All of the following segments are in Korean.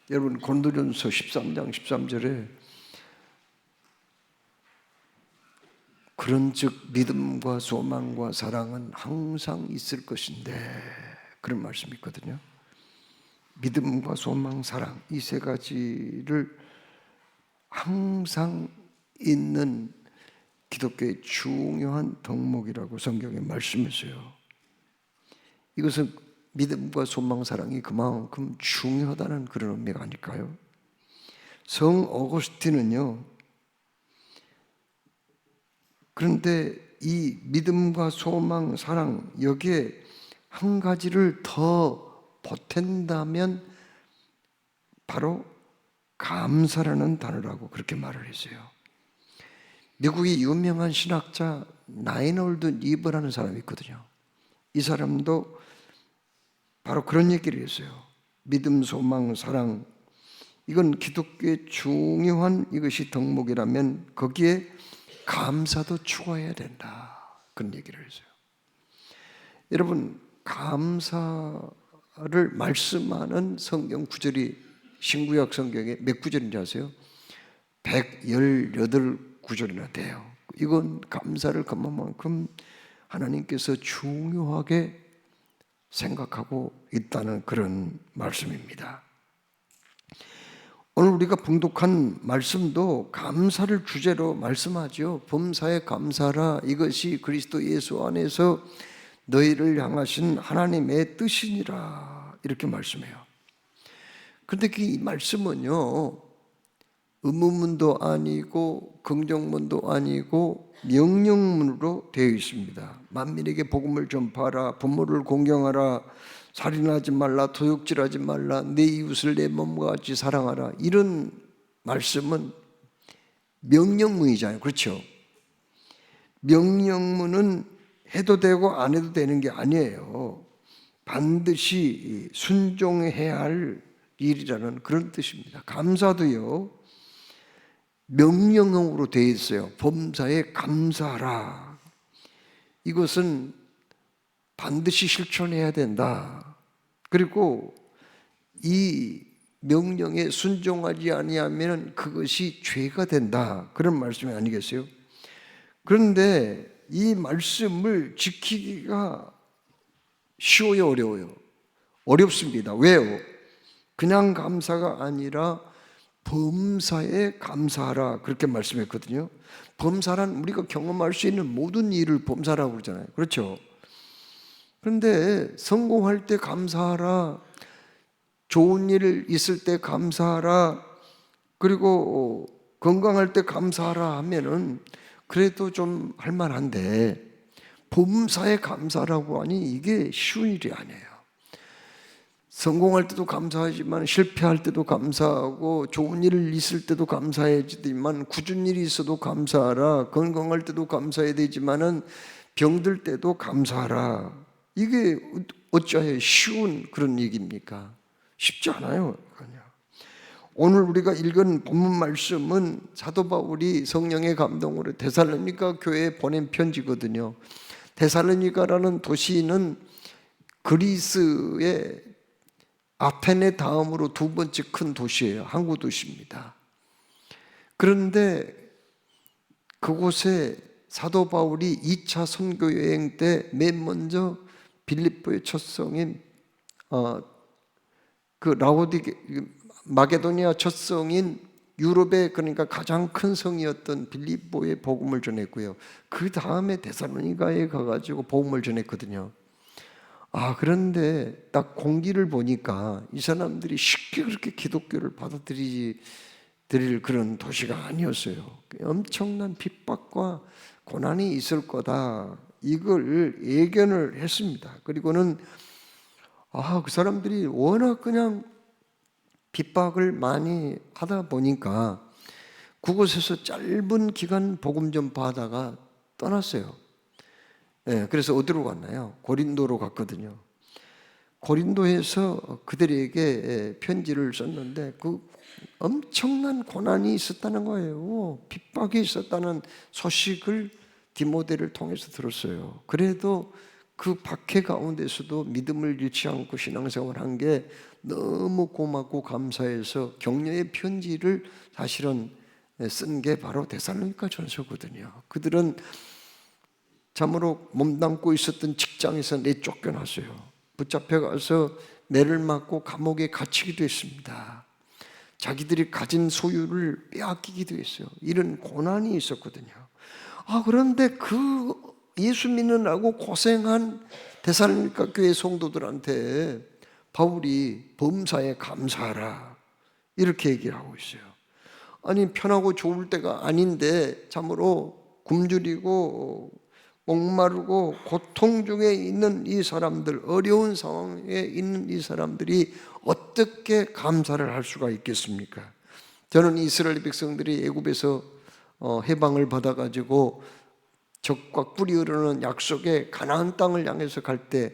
여러분 고린도전서 13장 13절에 그런즉 믿음과 소망과 사랑은 항상 있을 것인데 그런 말씀이 있거든요. 믿음과 소망, 사랑 이 세 가지를 항상 있는 기독교의 중요한 덕목이라고 성경에 말씀했어요. 이것은 믿음과 소망, 사랑이 그만큼 중요하다는 그런 의미가 아닐까요? 성 어거스틴은요, 그런데 이 믿음과 소망, 사랑 여기에 한 가지를 더 보탠다면 바로 감사라는 단어라고 그렇게 말을 했어요. 미국의 유명한 신학자 나인홀드 니버라는 사람이 있거든요. 이 사람도 바로 그런 얘기를 했어요. 믿음, 소망, 사랑 이건 기독교의 중요한 이것이 덕목이라면 거기에 감사도 추가해야 된다. 그런 얘기를 했어요. 여러분 감사를 말씀하는 성경 구절이 신구약 성경에 몇 구절인지 아세요? 118구절이나 돼요. 이건 감사를 그만큼 하나님께서 중요하게 생각하고 있다는 그런 말씀입니다. 오늘 우리가 봉독한 말씀도 감사를 주제로 말씀하죠. 범사에 감사라 이것이 그리스도 예수 안에서 너희를 향하신 하나님의 뜻이니라 이렇게 말씀해요. 그런데 이 말씀은요 의문문도 아니고 긍정문도 아니고 명령문으로 되어 있습니다. 만민에게 복음을 전파하라, 부모를 공경하라, 살인하지 말라, 도둑질하지 말라, 내 이웃을 내 몸과 같이 사랑하라. 이런 말씀은 명령문이잖아요. 그렇죠? 명령문은 해도 되고 안 해도 되는 게 아니에요. 반드시 순종해야 할 일이라는 그런 뜻입니다. 감사도요 명령형으로 되어 있어요. 범사에 감사하라. 이것은 반드시 실천해야 된다. 그리고 이 명령에 순종하지 아니하면 그것이 죄가 된다. 그런 말씀이 아니겠어요? 그런데 이 말씀을 지키기가 쉬워요, 어려워요? 어렵습니다. 왜요? 그냥 감사가 아니라 범사에 감사하라 그렇게 말씀했거든요. 범사란 우리가 경험할 수 있는 모든 일을 범사라고 그러잖아요. 그렇죠? 그런데 성공할 때 감사하라, 좋은 일 있을 때 감사하라, 그리고 건강할 때 감사하라 하면은 그래도 좀 할만한데 범사에 감사라고 하니 이게 쉬운 일이 아니에요. 성공할 때도 감사하지만 실패할 때도 감사하고 좋은 일 있을 때도 감사해야지만 굳은 일이 있어도 감사하라. 건강할 때도 감사해야 되지만은 병들 때도 감사하라. 이게 어찌하여 쉬운 그런 얘기입니까? 쉽지 않아요. 오늘 우리가 읽은 본문 말씀은 사도 바울이 성령의 감동으로 데살로니가 교회에 보낸 편지거든요. 데살로니가라는 도시는 그리스의 아테네 다음으로 두 번째 큰 도시예요. 항구 도시입니다. 그런데 그곳에 사도 바울이 2차 선교 여행 때 맨 먼저 빌립보의 첫 성인 마게도니아 첫 성인 유럽의 그러니까 가장 큰 성이었던 빌립보에 복음을 전했고요. 그 다음에 데살로니가에 가가지고 복음을 전했거든요. 그런데 딱 공기를 보니까 이 사람들이 쉽게 그렇게 기독교를 받아들일 그런 도시가 아니었어요. 엄청난 핍박과 고난이 있을 거다. 이걸 예견을 했습니다. 그리고는 그 사람들이 워낙 그냥 핍박을 많이 하다 보니까 그곳에서 짧은 기간 복음 전파하다가 떠났어요. 그래서 어디로 갔나요? 고린도로 갔거든요. 고린도에서 그들에게 편지를 썼는데 그 엄청난 고난이 있었다는 거예요. 핍박이 있었다는 소식을 디모데를 통해서 들었어요. 그래도 그 박해 가운데서도 믿음을 잃지 않고 신앙생활을 한 게 너무 고맙고 감사해서 격려의 편지를 사실은 쓴 게 바로 데살로니가 전서거든요. 그들은 참으로 몸담고 있었던 직장에서 내쫓겨났어요. 붙잡혀가서 매를 맞고 감옥에 갇히기도 했습니다. 자기들이 가진 소유를 빼앗기기도 했어요. 이런 고난이 있었거든요. 그런데 그 예수 믿느라고 고생한 데살로니가 교회 성도들한테 바울이 범사에 감사하라 이렇게 얘기를 하고 있어요. 아니 편하고 좋을 때가 아닌데 참으로 굶주리고 목마르고 고통 중에 있는 이 사람들, 어려운 상황에 있는 이 사람들이 어떻게 감사를 할 수가 있겠습니까? 저는 이스라엘 백성들이 애굽에서 해방을 받아가지고 적과 꿀이 흐르는 약속의 가나안 땅을 향해서 갈 때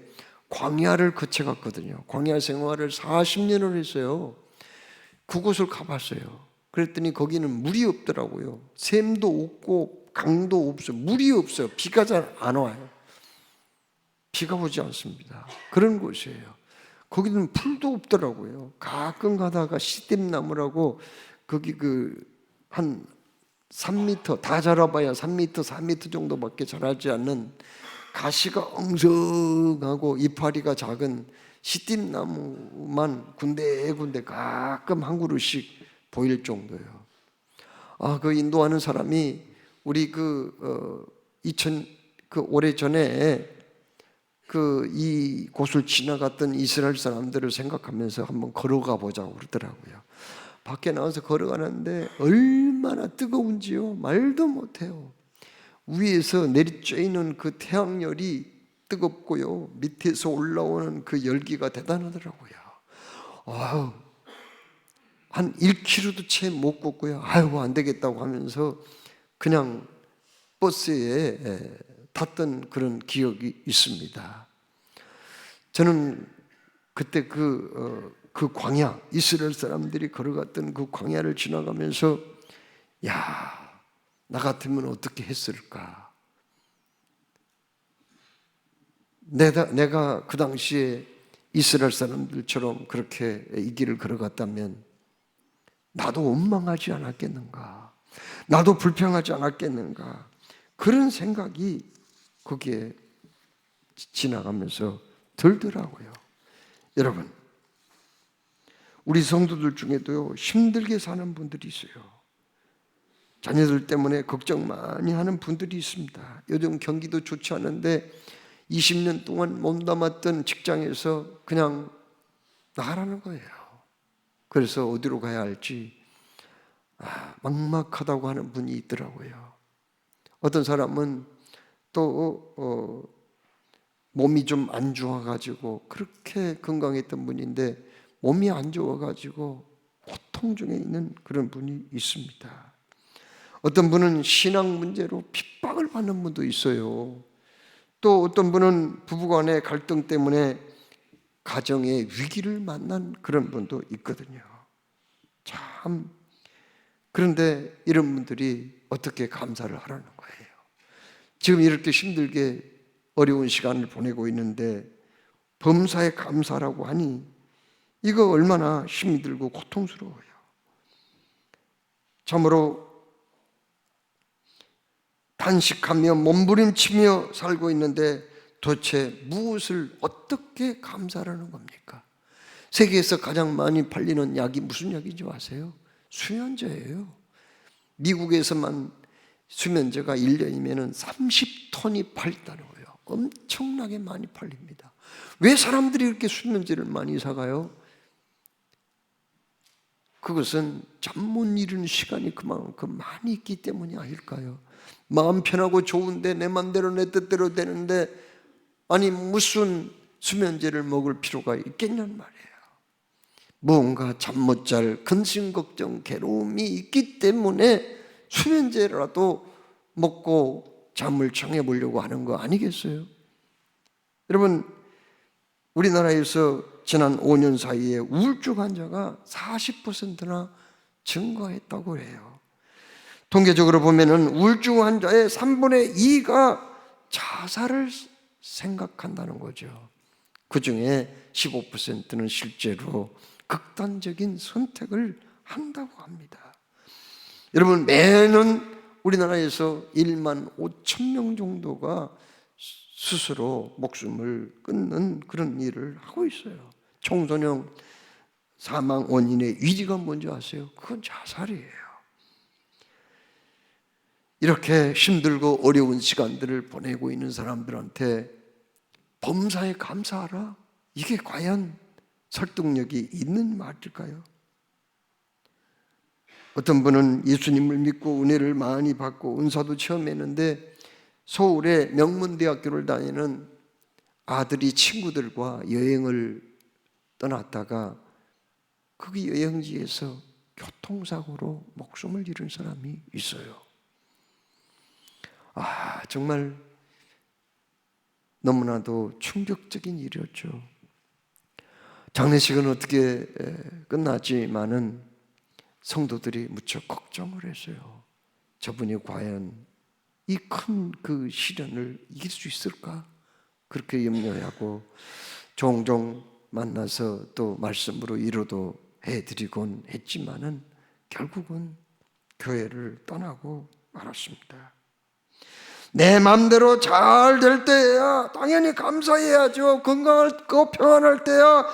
광야를 거쳐갔거든요. 광야 생활을 40년을 했어요. 그곳을 가봤어요. 그랬더니 거기는 물이 없더라고요. 샘도 없고 강도 없어요. 물이 없어요. 비가 잘 안 와요. 비가 오지 않습니다. 그런 곳이에요. 거기는 풀도 없더라고요. 가끔 가다가 시딤나무라고 거기 한 3m, 다 자라봐야 3m, 4m 정도밖에 자라지 않는 가시가 엉성하고 이파리가 작은 시딤나무만 군데군데 가끔 한 그루씩 보일 정도예요. 그 인도하는 사람이 우리 오래전에 이 곳을 지나갔던 이스라엘 사람들을 생각하면서 한번 걸어가 보자고 그러더라고요. 밖에 나와서 걸어가는데 얼마나 뜨거운지요. 말도 못해요. 위에서 내리쬐는 그 태양열이 뜨겁고요. 밑에서 올라오는 그 열기가 대단하더라고요. 한 1km도 채 못 걷고요. 안 되겠다고 하면서 그냥 버스에 탔던 그런 기억이 있습니다. 저는 그때 그 광야, 이스라엘 사람들이 걸어갔던 그 광야를 지나가면서 나 같으면 어떻게 했을까? 내가 그 당시에 이스라엘 사람들처럼 그렇게 이 길을 걸어갔다면 나도 원망하지 않았겠는가? 나도 불평하지 않았겠는가? 그런 생각이 거기에 지나가면서 들더라고요. 여러분, 우리 성도들 중에도 힘들게 사는 분들이 있어요. 자녀들 때문에 걱정 많이 하는 분들이 있습니다. 요즘 경기도 좋지 않은데 20년 동안 몸담았던 직장에서 그냥 나가라는 거예요. 그래서 어디로 가야 할지 막막하다고 하는 분이 있더라고요. 어떤 사람은 또 몸이 좀 안 좋아가지고 그렇게 건강했던 분인데 몸이 안 좋아가지고 고통 중에 있는 그런 분이 있습니다. 어떤 분은 신앙 문제로 핍박을 받는 분도 있어요. 또 어떤 분은 부부간의 갈등 때문에 가정의 위기를 만난 그런 분도 있거든요. 참, 그런데 이런 분들이 어떻게 감사를 하라는 거예요? 지금 이렇게 힘들게 어려운 시간을 보내고 있는데 범사에 감사라고 하니 이거 얼마나 힘이 들고 고통스러워요. 참으로 단식하며 몸부림치며 살고 있는데 도대체 무엇을 어떻게 감사하는 겁니까? 세계에서 가장 많이 팔리는 약이 무슨 약인지 아세요? 수면제예요. 미국에서만 수면제가 1년이면 30톤이 팔린다는 거예요. 엄청나게 많이 팔립니다. 왜 사람들이 이렇게 수면제를 많이 사가요? 그것은 잠 못 이루는 시간이 그만큼 많이 있기 때문이 아닐까요? 마음 편하고 좋은데 내 맘대로 내 뜻대로 되는데 아니 무슨 수면제를 먹을 필요가 있겠냔 말이에요. 무언가 잠 못 잘 근심 걱정 괴로움이 있기 때문에 수면제라도 먹고 잠을 청해 보려고 하는 거 아니겠어요? 여러분, 우리나라에서 지난 5년 사이에 우울증 환자가 40%나 증가했다고 해요. 통계적으로 보면은 우울증 환자의 3분의 2가 자살을 생각한다는 거죠. 그 중에 15%는 실제로 극단적인 선택을 한다고 합니다. 여러분, 매년 우리나라에서 1만 5천 명 정도가 스스로 목숨을 끊는 그런 일을 하고 있어요. 청소년 사망 원인의 위기가 뭔지 아세요? 그건 자살이에요. 이렇게 힘들고 어려운 시간들을 보내고 있는 사람들한테 범사에 감사하라, 이게 과연 설득력이 있는 말일까요? 어떤 분은 예수님을 믿고 은혜를 많이 받고 은사도 체험했는데 서울의 명문대학교를 다니는 아들이 친구들과 여행을 떠났다가 거기 여행지에서 교통사고로 목숨을 잃은 사람이 있어요. 정말 너무나도 충격적인 일이었죠. 장례식은 어떻게 끝났지만은 성도들이 무척 걱정을 했어요. 저분이 과연 이 큰 그 시련을 이길 수 있을까? 그렇게 염려하고 종종 만나서 또 말씀으로 위로도 해드리곤 했지만은 결국은 교회를 떠나고 말았습니다. 내 마음대로 잘 될 때야 당연히 감사해야죠. 건강하고 평안할 때야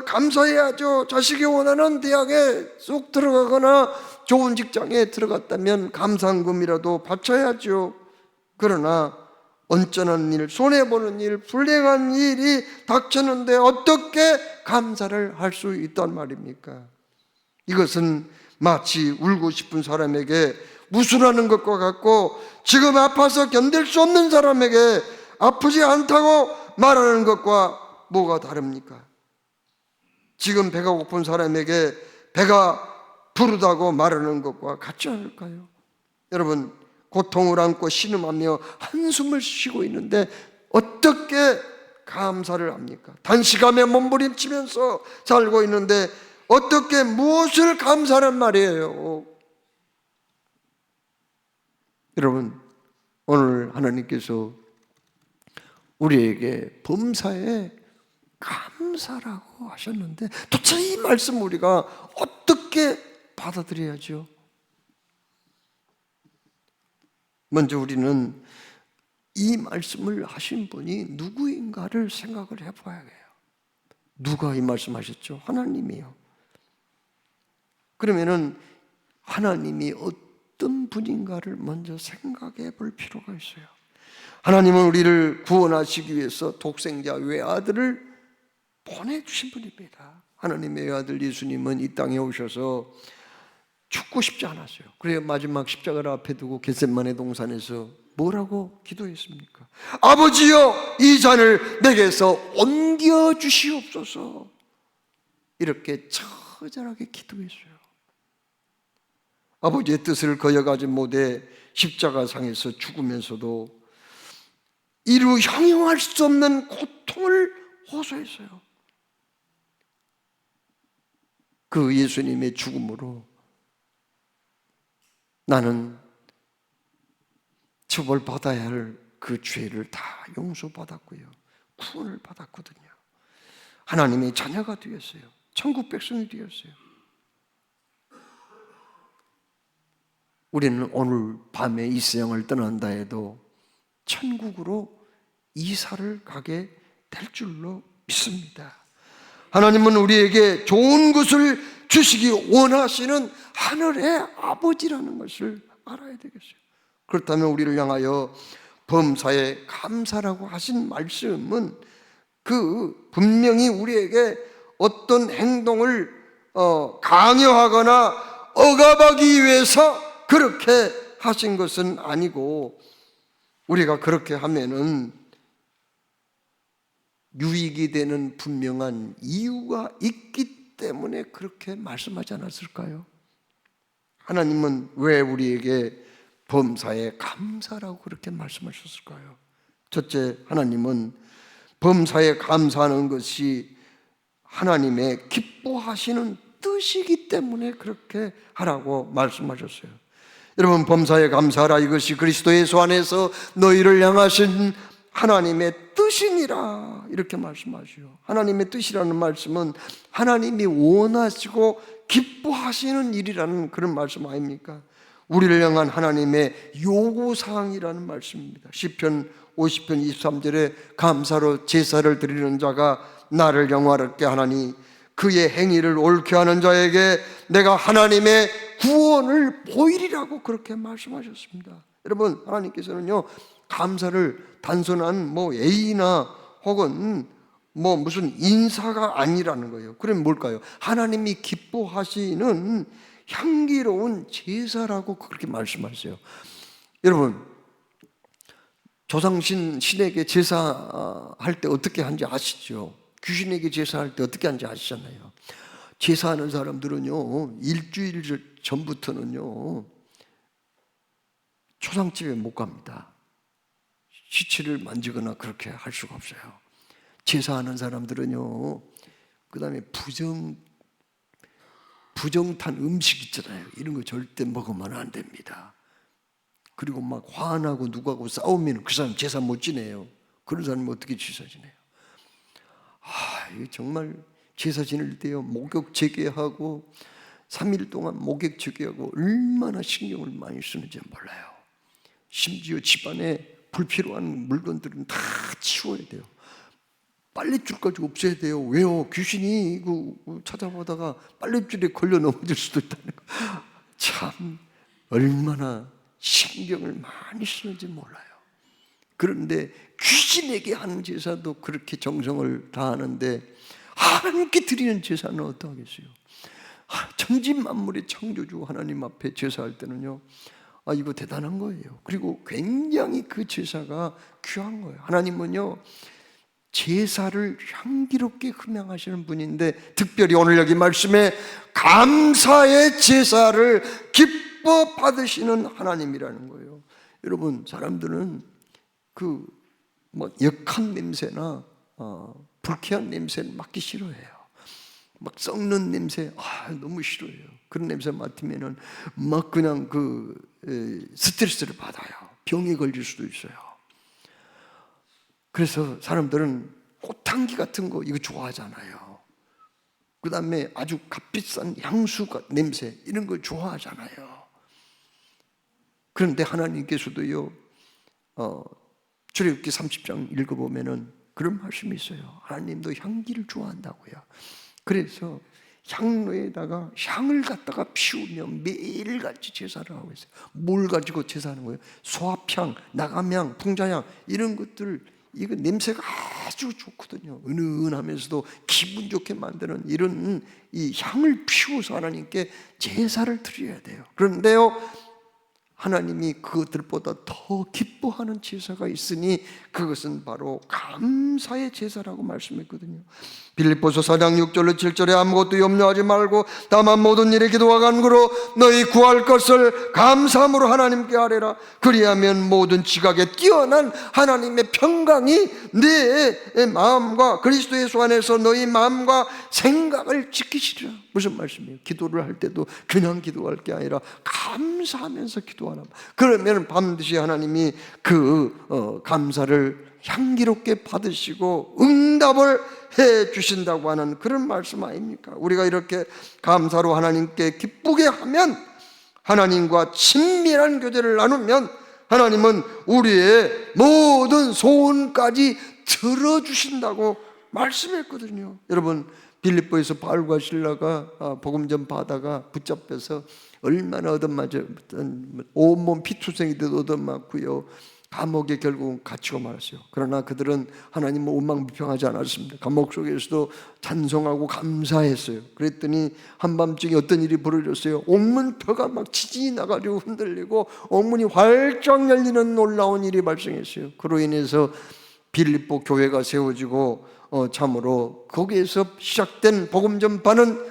감사해야죠. 자식이 원하는 대학에 쏙 들어가거나 좋은 직장에 들어갔다면 감사금이라도 바쳐야죠. 그러나 언짢은 일, 손해보는 일, 불행한 일이 닥쳤는데 어떻게 감사를 할 수 있단 말입니까? 이것은 마치 울고 싶은 사람에게 무술하는 것과 같고 지금 아파서 견딜 수 없는 사람에게 아프지 않다고 말하는 것과 뭐가 다릅니까? 지금 배가 고픈 사람에게 배가 부르다고 말하는 것과 같지 않을까요? 여러분, 고통을 안고 신음하며 한숨을 쉬고 있는데 어떻게 감사를 합니까? 단시간에 몸부림치면서 살고 있는데 어떻게 무엇을 감사란 말이에요? 여러분, 오늘 하나님께서 우리에게 범사에 감사라고 하셨는데 도대체 이 말씀 우리가 어떻게 받아들여야죠? 먼저 우리는 이 말씀을 하신 분이 누구인가를 생각을 해봐야 해요. 누가 이 말씀 하셨죠? 하나님이요. 그러면은 하나님이 어떤 분인가를 먼저 생각해 볼 필요가 있어요. 하나님은 우리를 구원하시기 위해서 독생자 외아들을 보내주신 분입니다. 하나님의 외아들 예수님은 이 땅에 오셔서 죽고 싶지 않았어요. 그래서 마지막 십자가를 앞에 두고 겟세마네 동산에서 뭐라고 기도했습니까? 아버지여, 이 잔을 내게서 옮겨 주시옵소서. 이렇게 처절하게 기도했어요. 아버지의 뜻을 거역하지 못해 십자가상에서 죽으면서도 이루 형용할 수 없는 고통을 호소했어요. 그 예수님의 죽음으로 나는 처벌받아야 할 그 죄를 다 용서받았고요, 구원을 받았거든요. 하나님의 자녀가 되었어요. 천국 백성이 되었어요. 우리는 오늘 밤에 이 세상을 떠난다 해도 천국으로 이사를 가게 될 줄로 믿습니다. 하나님은 우리에게 좋은 것을 주시기 원하시는 하늘의 아버지라는 것을 알아야 되겠어요. 그렇다면 우리를 향하여 범사에 감사라고 하신 말씀은 그 분명히 우리에게 어떤 행동을 강요하거나 억압하기 위해서 그렇게 하신 것은 아니고, 우리가 그렇게 하면은 유익이 되는 분명한 이유가 있기 때문에 그렇게 말씀하지 않았을까요? 하나님은 왜 우리에게 범사에 감사라고 그렇게 말씀하셨을까요? 첫째, 하나님은 범사에 감사하는 것이 하나님의 기뻐하시는 뜻이기 때문에 그렇게 하라고 말씀하셨어요. 여러분, 범사에 감사하라, 이것이 그리스도 예수 안에서 너희를 향하신 하나님의 뜻이니라 이렇게 말씀하시오. 하나님의 뜻이라는 말씀은 하나님이 원하시고 기뻐하시는 일이라는 그런 말씀 아닙니까? 우리를 향한 하나님의 요구사항이라는 말씀입니다. 시편 50편 23절에 감사로 제사를 드리는 자가 나를 영화롭게 하나니 그의 행위를 옳게 하는 자에게 내가 하나님의 구원을 보이리라고 그렇게 말씀하셨습니다. 여러분, 하나님께서는요 감사를 단순한 예의나 혹은 무슨 인사가 아니라는 거예요. 그럼 뭘까요? 하나님이 기뻐하시는 향기로운 제사라고 그렇게 말씀하세요. 여러분, 조상신 신에게 제사할 때 어떻게 하는지 아시죠? 귀신에게 제사할 때 어떻게 하는지 아시잖아요. 제사하는 사람들은요 일주일 전부터는요 초상집에 못 갑니다. 시체를 만지거나 그렇게 할 수가 없어요. 제사하는 사람들은요 그 다음에 부정탄 음식 있잖아요. 이런 거 절대 먹으면 안 됩니다. 그리고 막 화나고 누구하고 싸우면 그 사람 제사 못 지내요. 그런 사람은 어떻게 제사 지내요? 이거 정말 제사 지낼 때요 목욕 재개하고 3일 동안 목욕 재개하고 얼마나 신경을 많이 쓰는지 몰라요. 심지어 집안에 불필요한 물건들은 다 치워야 돼요. 빨랫줄까지 없애야 돼요. 왜요? 귀신이 찾아보다가 빨랫줄에 걸려 넘어질 수도 있다는 거. 참 얼마나 신경을 많이 쓰는지 몰라요. 그런데 귀신에게 하는 제사도 그렇게 정성을 다하는데 하나님께 드리는 제사는 어떠하겠어요? 천지 만물의 창조주 하나님 앞에 제사할 때는요 이거 대단한 거예요. 그리고 굉장히 그 제사가 귀한 거예요. 하나님은요 제사를 향기롭게 흠양하시는 분인데 특별히 오늘 여기 말씀에 감사의 제사를 기뻐 받으시는 하나님이라는 거예요. 여러분, 사람들은 역한 냄새나 불쾌한 냄새는 맡기 싫어해요. 막 썩는 냄새 너무 싫어해요. 그런 냄새 맡으면은 막 그냥 스트레스를 받아요. 병에 걸릴 수도 있어요. 그래서 사람들은 꽃향기 같은 거 이거 좋아하잖아요. 그 다음에 아주 값비싼 향수 냄새 이런 걸 좋아하잖아요. 그런데 하나님께서도요 출애굽기 30장 읽어보면은 그런 말씀이 있어요. 하나님도 향기를 좋아한다고요. 그래서 향로에다가 향을 갖다가 피우며 매일같이 제사를 하고 있어요. 뭘 가지고 제사하는 거예요? 소합향, 나감향, 풍자향 이런 것들 이거 냄새가 아주 좋거든요. 은은하면서도 기분 좋게 만드는 이런 이 향을 피워서 하나님께 제사를 드려야 돼요. 그런데요 하나님이 그것들보다 더 기뻐하는 제사가 있으니 그것은 바로 감사의 제사라고 말씀했거든요. 빌립보서 4장 6절로 7절에 아무것도 염려하지 말고 다만 모든 일에 기도와 간구로 너희 구할 것을 감사함으로 하나님께 아뢰라. 그리하면 모든 지각에 뛰어난 하나님의 평강이 내 마음과 그리스도 예수 안에서 너희 마음과 생각을 지키시리라. 무슨 말씀이에요? 기도를 할 때도 그냥 기도할 게 아니라 감사하면서 기도하라. 그러면 반드시 하나님이 감사를 향기롭게 받으시고 응답을 해 주신다고 하는 그런 말씀 아닙니까? 우리가 이렇게 감사로 하나님께 기쁘게 하면, 하나님과 친밀한 교제를 나누면 하나님은 우리의 모든 소원까지 들어주신다고 말씀했거든요. 여러분, 빌립보에서 바울과 실라가 복음 전파하다가 붙잡혀서 얼마나 얻어맞았던, 온몸 피투성이 돼도 얻어맞고요, 감옥에 결국은 갇히고 말았어요. 그러나 그들은 하나님을 원망불평하지 않았습니다. 감옥 속에서도 찬송하고 감사했어요. 그랬더니 한밤중에 어떤 일이 벌어졌어요. 옥문 뼈가 막 지진이 나가지고 흔들리고 옥문이 활짝 열리는 놀라운 일이 발생했어요. 그로 인해서 빌립보 교회가 세워지고 참으로 거기에서 시작된 복음 전파는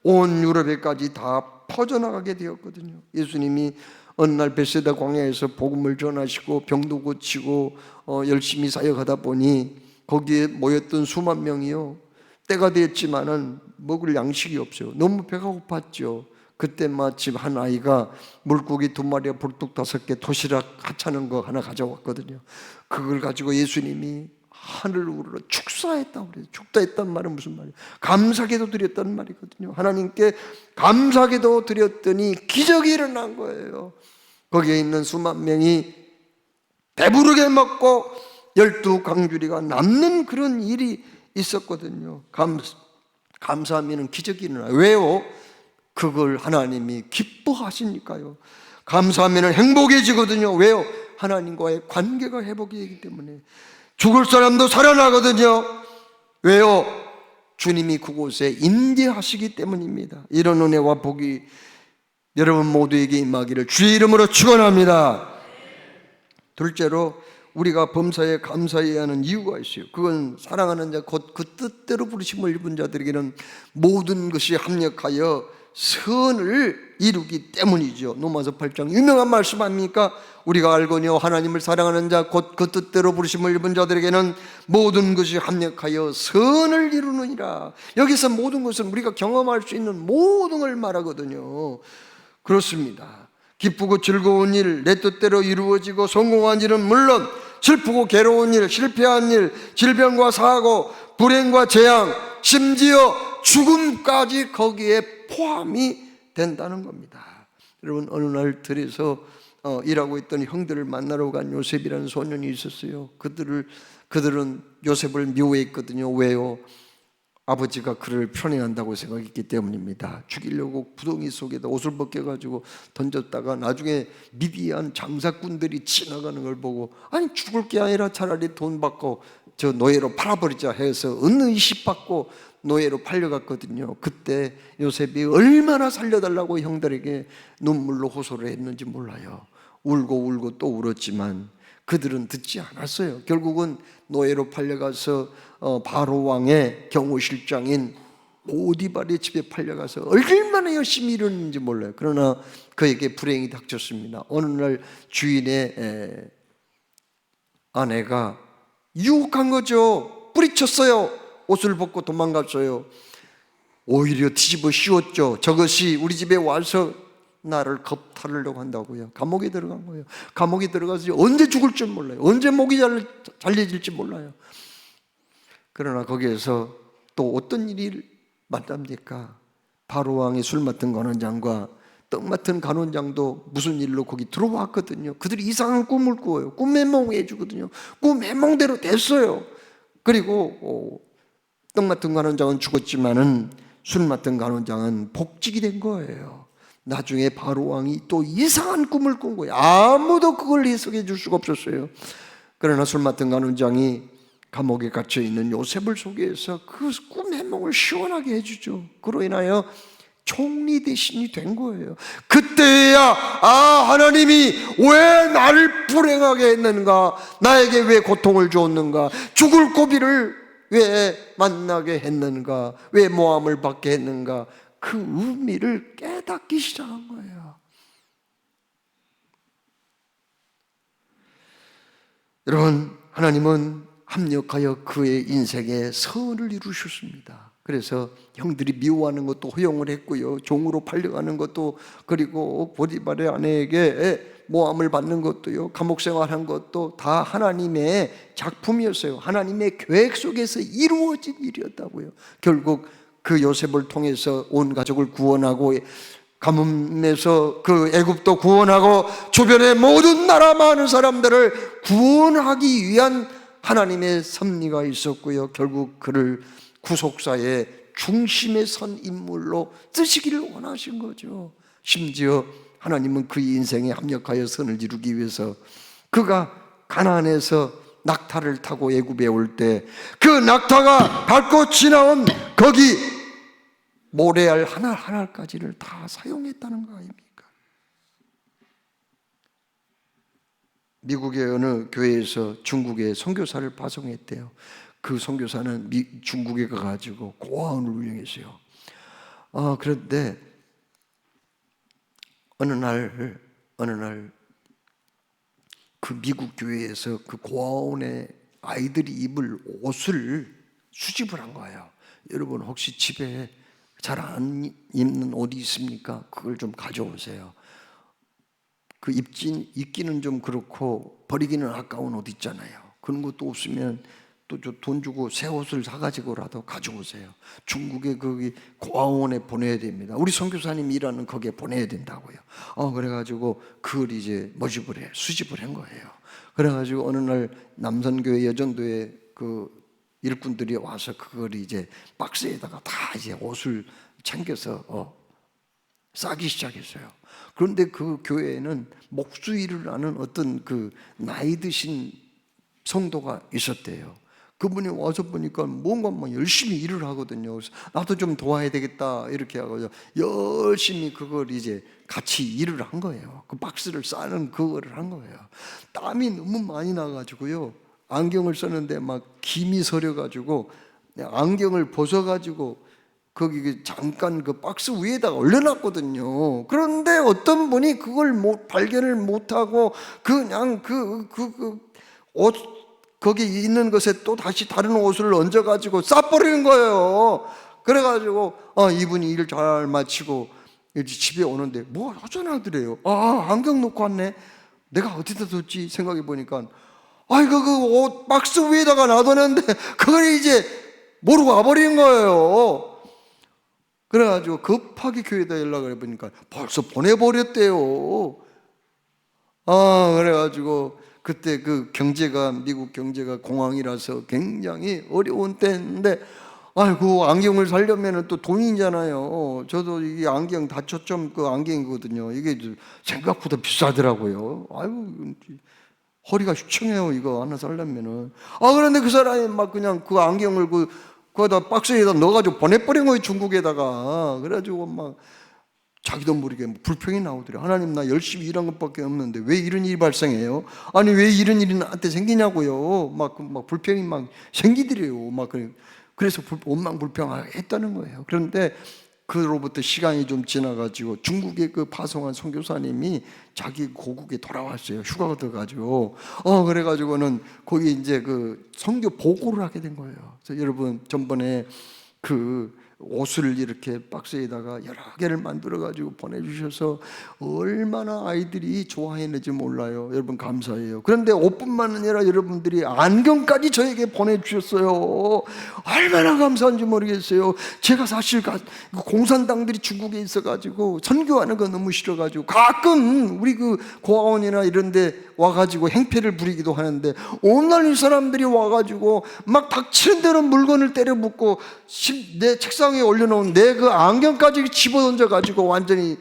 온 유럽에까지 다 퍼져나가게 되었거든요. 예수님이 어느 날 베세다 광야에서 복음을 전하시고 병도 고치고 열심히 사역하다 보니 거기에 모였던 수만 명이요, 때가 되었지만은 먹을 양식이 없어요. 너무 배가 고팠죠. 그때 마침 한 아이가 물고기 2마리와 볼뚝 5개, 도시락 하찮은 거 하나 가져왔거든요. 그걸 가지고 예수님이 하늘을 우러러 축사했다고 그래요. 축사했단 말은 무슨 말이에요? 감사기도 드렸다는 말이거든요. 하나님께 감사기도 드렸더니 기적이 일어난 거예요. 거기에 있는 수만 명이 배부르게 먹고 12강주리가 남는 그런 일이 있었거든요. 감사하면 기적이 일어나요. 왜요? 그걸 하나님이 기뻐하시니까요. 감사하면 행복해지거든요. 왜요? 하나님과의 관계가 회복이 되기 때문에. 죽을 사람도 살아나거든요. 왜요? 주님이 그곳에 임재하시기 때문입니다. 이런 은혜와 복이 여러분 모두에게 임하기를 주의 이름으로 축원합니다. 둘째로 우리가 범사에 감사해야 하는 이유가 있어요. 그건 사랑하는 자 곧 그 뜻대로 부르심을 입은 자들에게는 모든 것이 합력하여 선을 이루기 때문이죠. 로마서 8장 유명한 말씀 아닙니까? 우리가 알거니와 하나님을 사랑하는 자 곧 그 뜻대로 부르심을 입은 자들에게는 모든 것이 합력하여 선을 이루느니라. 여기서 모든 것은 우리가 경험할 수 있는 모든 걸 말하거든요. 그렇습니다. 기쁘고 즐거운 일, 내 뜻대로 이루어지고 성공한 일은 물론 슬프고 괴로운 일, 실패한 일, 질병과 사고, 불행과 재앙, 심지어 죽음까지 거기에 포함이 된다는 겁니다. 여러분, 어느 날 들에서 일하고 있던 형들을 만나러 간 요셉이라는 소년이 있었어요. 그들은 요셉을 미워했거든요. 왜요? 아버지가 그를 편애한다고 생각했기 때문입니다. 죽이려고 구덩이 속에다 옷을 벗겨가지고 던졌다가 나중에 미디안 장사꾼들이 지나가는 걸 보고 아니 죽을 게 아니라 차라리 돈 받고 저 노예로 팔아버리자 해서 은는 20 받고 노예로 팔려갔거든요. 그때 요셉이 얼마나 살려달라고 형들에게 눈물로 호소를 했는지 몰라요. 울고 또 울었지만 그들은 듣지 않았어요. 결국은 노예로 팔려가서 바로 왕의 경호실장인 보디발의 집에 팔려가서 얼마나 열심히 일했는지 몰라요. 그러나 그에게 불행이 닥쳤습니다. 어느 날 주인의 아내가 유혹한 거죠. 뿌리쳤어요. 옷을 벗고 도망갔어요. 오히려 뒤집어 씌웠죠. 저것이 우리 집에 와서 나를 겁탈으려고 한다고요. 감옥에 들어간 거예요. 감옥에 들어가서 언제 죽을 줄 몰라요. 언제 목이 잘려질지 몰라요. 그러나 거기에서 또 어떤 일이 만납니까? 바로왕의 술 맡은 간원장과 떡 맡은 간원장도 무슨 일로 거기 들어왔거든요. 그들이 이상한 꿈을 꾸어요. 꿈 해몽해 주거든요. 꿈 해몽대로 됐어요. 그리고 떡 맡은 간원장은 죽었지만은 술 맡은 간원장은 복직이 된 거예요. 나중에 바로왕이 또 이상한 꿈을 꾼 거예요. 아무도 그걸 해석해 줄 수가 없었어요. 그러나 술 맡은 간원장이 감옥에 갇혀 있는 요셉을 소개해서 그 꿈 해몽을 시원하게 해주죠. 그로 인하여 총리 대신이 된 거예요. 그때야 하나님이 왜 나를 불행하게 했는가, 나에게 왜 고통을 주었는가, 죽을 고비를 왜 만나게 했는가, 왜 모함을 받게 했는가, 그 의미를 깨닫기 시작한 거예요. 여러분, 하나님은 합력하여 그의 인생에 선을 이루셨습니다. 그래서 형들이 미워하는 것도 허용을 했고요, 종으로 팔려가는 것도, 그리고 보디발의 아내에게 모함을 받는 것도요, 감옥 생활한 것도 다 하나님의 작품이었어요. 하나님의 계획 속에서 이루어진 일이었다고요. 결국 그 요셉을 통해서 온 가족을 구원하고 가뭄에서 그 애굽도 구원하고 주변의 모든 나라 많은 사람들을 구원하기 위한 하나님의 섭리가 있었고요. 결국 그를 구속사의 중심에 선 인물로 쓰시기를 원하신 거죠. 심지어 하나님은 그의 인생에 합력하여 선을 이루기 위해서 그가 가나안에서 낙타를 타고 애굽에 올 때 그 낙타가 밟고 지나온 거기 모래알 하나하나까지를 다 사용했다는 거 아닙니까? 미국의 어느 교회에서 중국에 선교사를 파송했대요. 그 선교사는 중국에 가가지고 고아원을 운영했어요. 그런데 어느 날 그 미국 교회에서 그 고아원에 아이들이 입을 옷을 수집을 한 거예요. 여러분 혹시 집에 잘 안 입는 옷이 있습니까? 그걸 좀 가져오세요. 그 입기는 좀 그렇고 버리기는 아까운 옷 있잖아요. 그런 것도 없으면 또 돈 주고 새 옷을 사가지고라도 가져오세요. 중국에 거기 고아원에 보내야 됩니다. 우리 선교사님 일하는 거기에 보내야 된다고요. 그래가지고 그걸 이제 수집을 한 거예요. 그래가지고 어느 날 남선교회 여전도에 그 일꾼들이 와서 그걸 이제 박스에다가 다 이제 옷을 챙겨서 싸기 시작했어요. 그런데 그 교회에는 목수일을 하는 어떤 그 나이 드신 성도가 있었대요. 그분이 와서 보니까 뭔가 막 열심히 일을 하거든요. 그래서 나도 좀 도와야 되겠다 이렇게 하고 열심히 그걸 이제 같이 일을 한 거예요. 그 박스를 싸는 그거를 한 거예요. 땀이 너무 많이 나가지고요. 안경을 썼는데 막 김이 서려가지고 안경을 벗어가지고 거기 잠깐 그 박스 위에다가 올려놨거든요. 그런데 어떤 분이 그걸 발견을 못하고 그냥 옷 거기 있는 것에 또 다시 다른 옷을 얹어가지고 싸버리는 거예요. 그래가지고 이분이 일 잘 마치고 집에 오는데 뭐 하잖아더래요. 안경 놓고 왔네. 내가 어디다 뒀지 생각해 보니까 이거 그 옷 박스 위에다가 놔뒀는데 그걸 이제 모르고 와버린 거예요. 그래가지고 급하게 교회에다 연락을 해보니까 벌써 보내버렸대요. 그래가지고 그때 그 미국 경제가 공황이라서 굉장히 어려운 때인데, 그 안경을 사려면 또 돈이잖아요. 저도 이게 안경 다 초점 그 안경이거든요. 이게 생각보다 비싸더라고요. 허리가 휘청해요. 이거 하나 사려면은. 그런데 그 사람이 막 그냥 그 안경을 거기다 박스에다 넣어가지고 보내버린 거예요. 중국에다가. 그래가지고 막 자기도 모르게 불평이 나오더래요. 하나님, 나 열심히 일한 것밖에 없는데 왜 이런 일이 발생해요? 아니 왜 이런 일이 나한테 생기냐고요. 막 불평이 막 생기더래요. 그래서 원망불평했다는 거예요. 그런데 그로부터 시간이 좀 지나가지고 중국의 그 파송한 선교사님이 자기 고국에 돌아왔어요. 휴가가 돼가지고 그래가지고는 거기 이제 그 선교 보고를 하게 된 거예요. 그래서 여러분 전번에 그 옷을 이렇게 박스에다가 여러 개를 만들어 가지고 보내주셔서 얼마나 아이들이 좋아했는지 몰라요. 여러분 감사해요. 그런데 옷뿐만 아니라 여러분들이 안경까지 저에게 보내주셨어요. 얼마나 감사한지 모르겠어요. 제가 사실 공산당들이 중국에 있어가지고 선교하는 거 너무 싫어가지고 가끔 우리 그 고아원이나 이런 데 와가지고 행패를 부리기도 하는데, 오늘 이 사람들이 와가지고 막 닥치는 대로 물건을 때려붓고 내 책상에 올려놓은 내 그 안경까지 집어던져가지고 완전히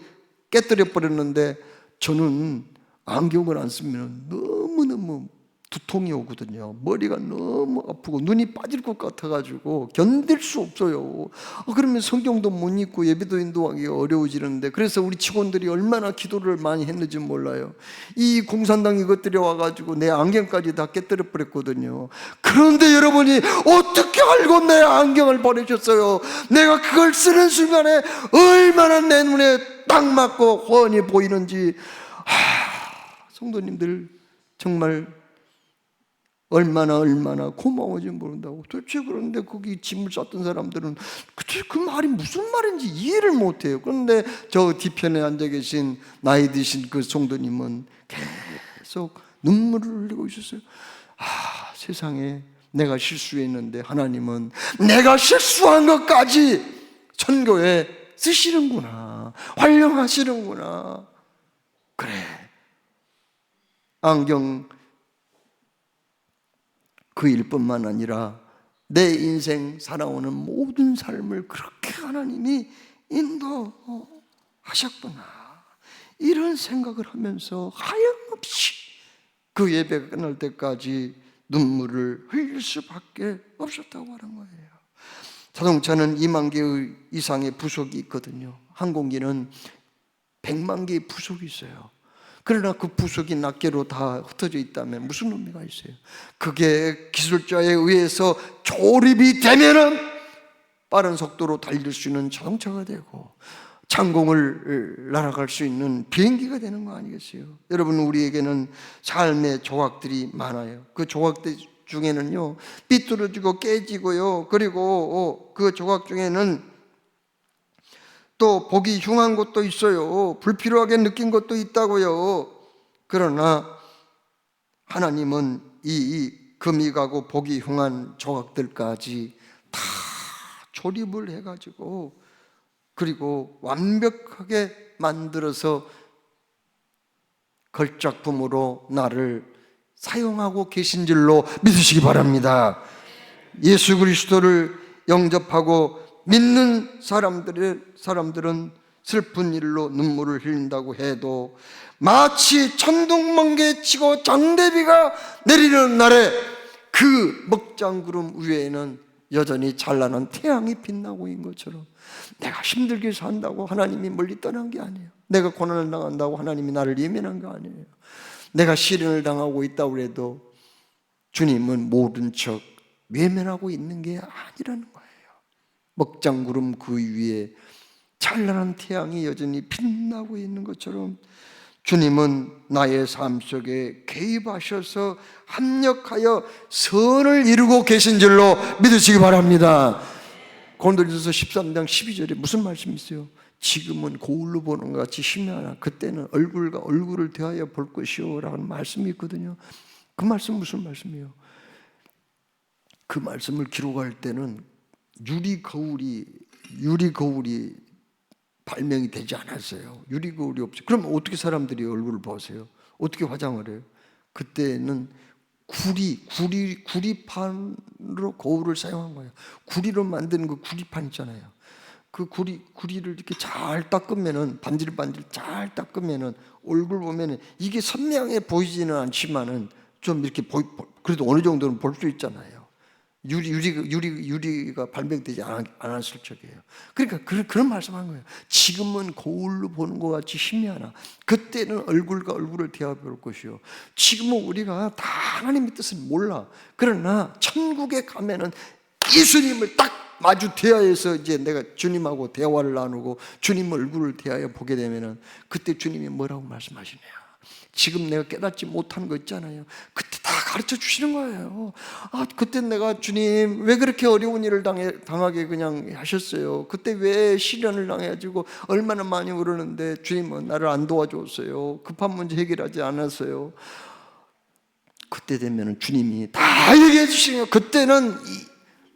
깨뜨려 버렸는데, 저는 안경을 안 쓰면 너무너무 두통이 오거든요. 머리가 너무 아프고 눈이 빠질 것 같아가지고 견딜 수 없어요. 그러면 성경도 못 읽고 예배도 인도하기가 어려워지는데, 그래서 우리 직원들이 얼마나 기도를 많이 했는지 몰라요. 이 공산당 이것들이 와가지고 내 안경까지 다 깨뜨려 버렸거든요. 그런데 여러분이 어떻게 알고 내 안경을 보내셨어요? 내가 그걸 쓰는 순간에 얼마나 내 눈에 딱 맞고 훤히 보이는지. 성도님들 정말 얼마나 고마워지 모른다고. 도대체 그런데 거기 짐을 쌌던 사람들은 그 말이 무슨 말인지 이해를 못해요. 그런데 저 뒤편에 앉아 계신 나이 드신 그 성도님은 계속 눈물을 흘리고 있었어요. 세상에 내가 실수했는데 하나님은 내가 실수한 것까지 선교에 쓰시는구나, 활용하시는구나. 그래, 안경 그 일뿐만 아니라 내 인생 살아오는 모든 삶을 그렇게 하나님이 인도하셨구나, 이런 생각을 하면서 하염없이 그 예배가 끝날 때까지 눈물을 흘릴 수밖에 없었다고 하는 거예요. 자동차는 2만 개 이상의 부속이 있거든요. 항공기는 100만 개의 부속이 있어요. 그러나 그 부속이 낱개로 다 흩어져 있다면 무슨 의미가 있어요? 그게 기술자에 의해서 조립이 되면은 빠른 속도로 달릴 수 있는 자동차가 되고 창공을 날아갈 수 있는 비행기가 되는 거 아니겠어요? 여러분, 우리에게는 삶의 조각들이 많아요. 그 조각들 중에는요, 삐뚤어지고 깨지고요, 그리고 그 조각 중에는 또 보기 흉한 것도 있어요. 불필요하게 느낀 것도 있다고요. 그러나 하나님은 이 금이 가고 보기 흉한 조각들까지 다 조립을 해가지고 그리고 완벽하게 만들어서 걸작품으로 나를 사용하고 계신 줄로 믿으시기 바랍니다. 예수 그리스도를 영접하고 믿는 사람들은 슬픈 일로 눈물을 흘린다고 해도 마치 천둥번개 치고 장대비가 내리는 날에 그 먹장구름 위에는 여전히 찬란한 태양이 빛나고 있는 것처럼 내가 힘들게 산다고 하나님이 멀리 떠난 게 아니에요. 내가 고난을 당한다고 하나님이 나를 예면한 게 아니에요. 내가 시련을 당하고 있다고 해도 주님은 모른 척 외면하고 있는 게 아니라는 거예요. 먹장구름 그 위에 찬란한 태양이 여전히 빛나고 있는 것처럼 주님은 나의 삶 속에 개입하셔서 합력하여 선을 이루고 계신 줄로 믿으시기 바랍니다. 고린도전서 13장 12절에 무슨 말씀이 있어요? 지금은 거울로 보는 것 같이 희미하나 그때는 얼굴과 얼굴을 대하여 볼 것이요 라는 말씀이 있거든요. 그 말씀 무슨 말씀이에요? 그 말씀을 기록할 때는 유리 거울이 발명이 되지 않았어요. 유리 거울이 없어요. 그럼 어떻게 사람들이 얼굴을 보세요? 어떻게 화장을 해요? 그때는 구리판으로 거울을 사용한 거예요. 구리로 만드는 그 구리판 있잖아요. 그 구리를 이렇게 잘 닦으면은 반질반질 잘 닦으면은 얼굴 보면은 이게 선명해 보이지는 않지만은 좀 이렇게 그래도 어느 정도는 볼 수 있잖아요. 유리가 발명되지 않았을 적이에요. 그러니까 그런 말씀한 거예요. 지금은 거울로 보는 것 같이 희미하나 그때는 얼굴과 얼굴을 대하여 볼 것이요. 지금은 우리가 다 하나님의 뜻을 몰라. 그러나 천국에 가면은 예수님을 딱 마주 대하여서 이제 내가 주님하고 대화를 나누고 주님 얼굴을 대하여 보게 되면은 그때 주님이 뭐라고 말씀하시네요. 지금 내가 깨닫지 못한 거 있잖아요. 그때 다 가르쳐 주시는 거예요. 그때 내가 주님 왜 그렇게 어려운 일을 당하게 그냥 하셨어요? 그때 왜 시련을 당해가지고 얼마나 많이 울었는데 주님은 나를 안 도와줬어요. 급한 문제 해결하지 않았어요. 그때 되면 주님이 다 얘기해 주시는 거예요. 그때는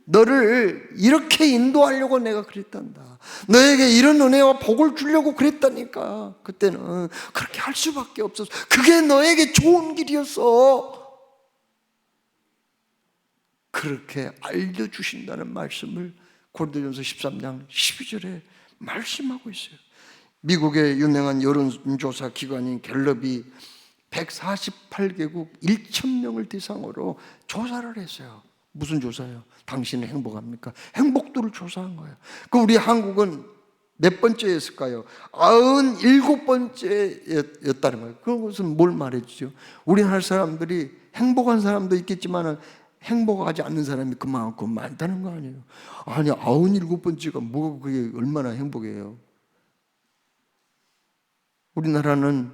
너를 이렇게 인도하려고 내가 그랬단다. 너에게 이런 은혜와 복을 주려고 그랬다니까. 그때는 그렇게 할 수밖에 없었어. 그게 너에게 좋은 길이었어. 그렇게 알려주신다는 말씀을 고린도전서 13장 12절에 말씀하고 있어요. 미국의 유명한 여론조사 기관인 갤럽이 148개국 1,000명을 대상으로 조사를 했어요. 무슨 조사예요? 당신은 행복합니까? 행복도를 조사한 거예요. 그 우리 한국은 몇 번째였을까요? 97번째였다는 거예요. 그것은 뭘 말해주죠? 우리나라 사람들이 행복한 사람도 있겠지만 행복하지 않는 사람이 그만큼 많다는 거 아니에요? 아니 97번째가 뭐가 그게 얼마나 행복해요? 우리나라는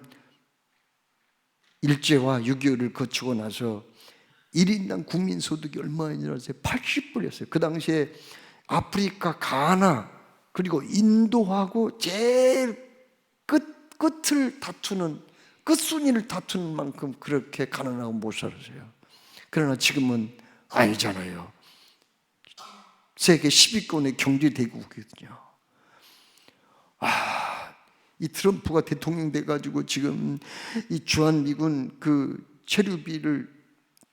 일제와 6.25를 거치고 나서 1인당 국민소득이 얼마인지 아세요? 80불이었어요. 그 당시에 아프리카 가나 그리고 인도하고 제일 끝을 다투는 끝순위를 다투는 만큼 그렇게 가난하고 못 살았어요. 그러나 지금은 아니잖아요. 세계 10위권의 경제대국이거든요. 이 트럼프가 대통령 돼가지고 지금 이 주한미군 그 체류비를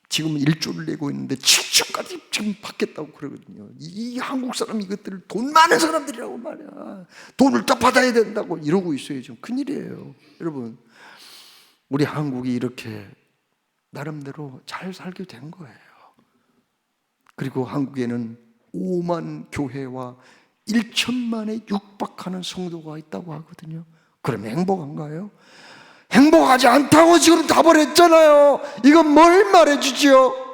지금은 1조를 내고 있는데 7조까지 지금 받겠다고 그러거든요. 이 한국 사람 이것들을 돈 많은 사람들이라고 말이야. 돈을 다 받아야 된다고 이러고 있어요. 지금 큰일이에요. 여러분, 우리 한국이 이렇게 나름대로 잘 살게 된 거예요. 그리고 한국에는 5만 교회와 1천만에 육박하는 성도가 있다고 하거든요. 그러면 행복한가요? 행복하지 않다고 지금 답을 했잖아요. 이건 뭘 말해주지요?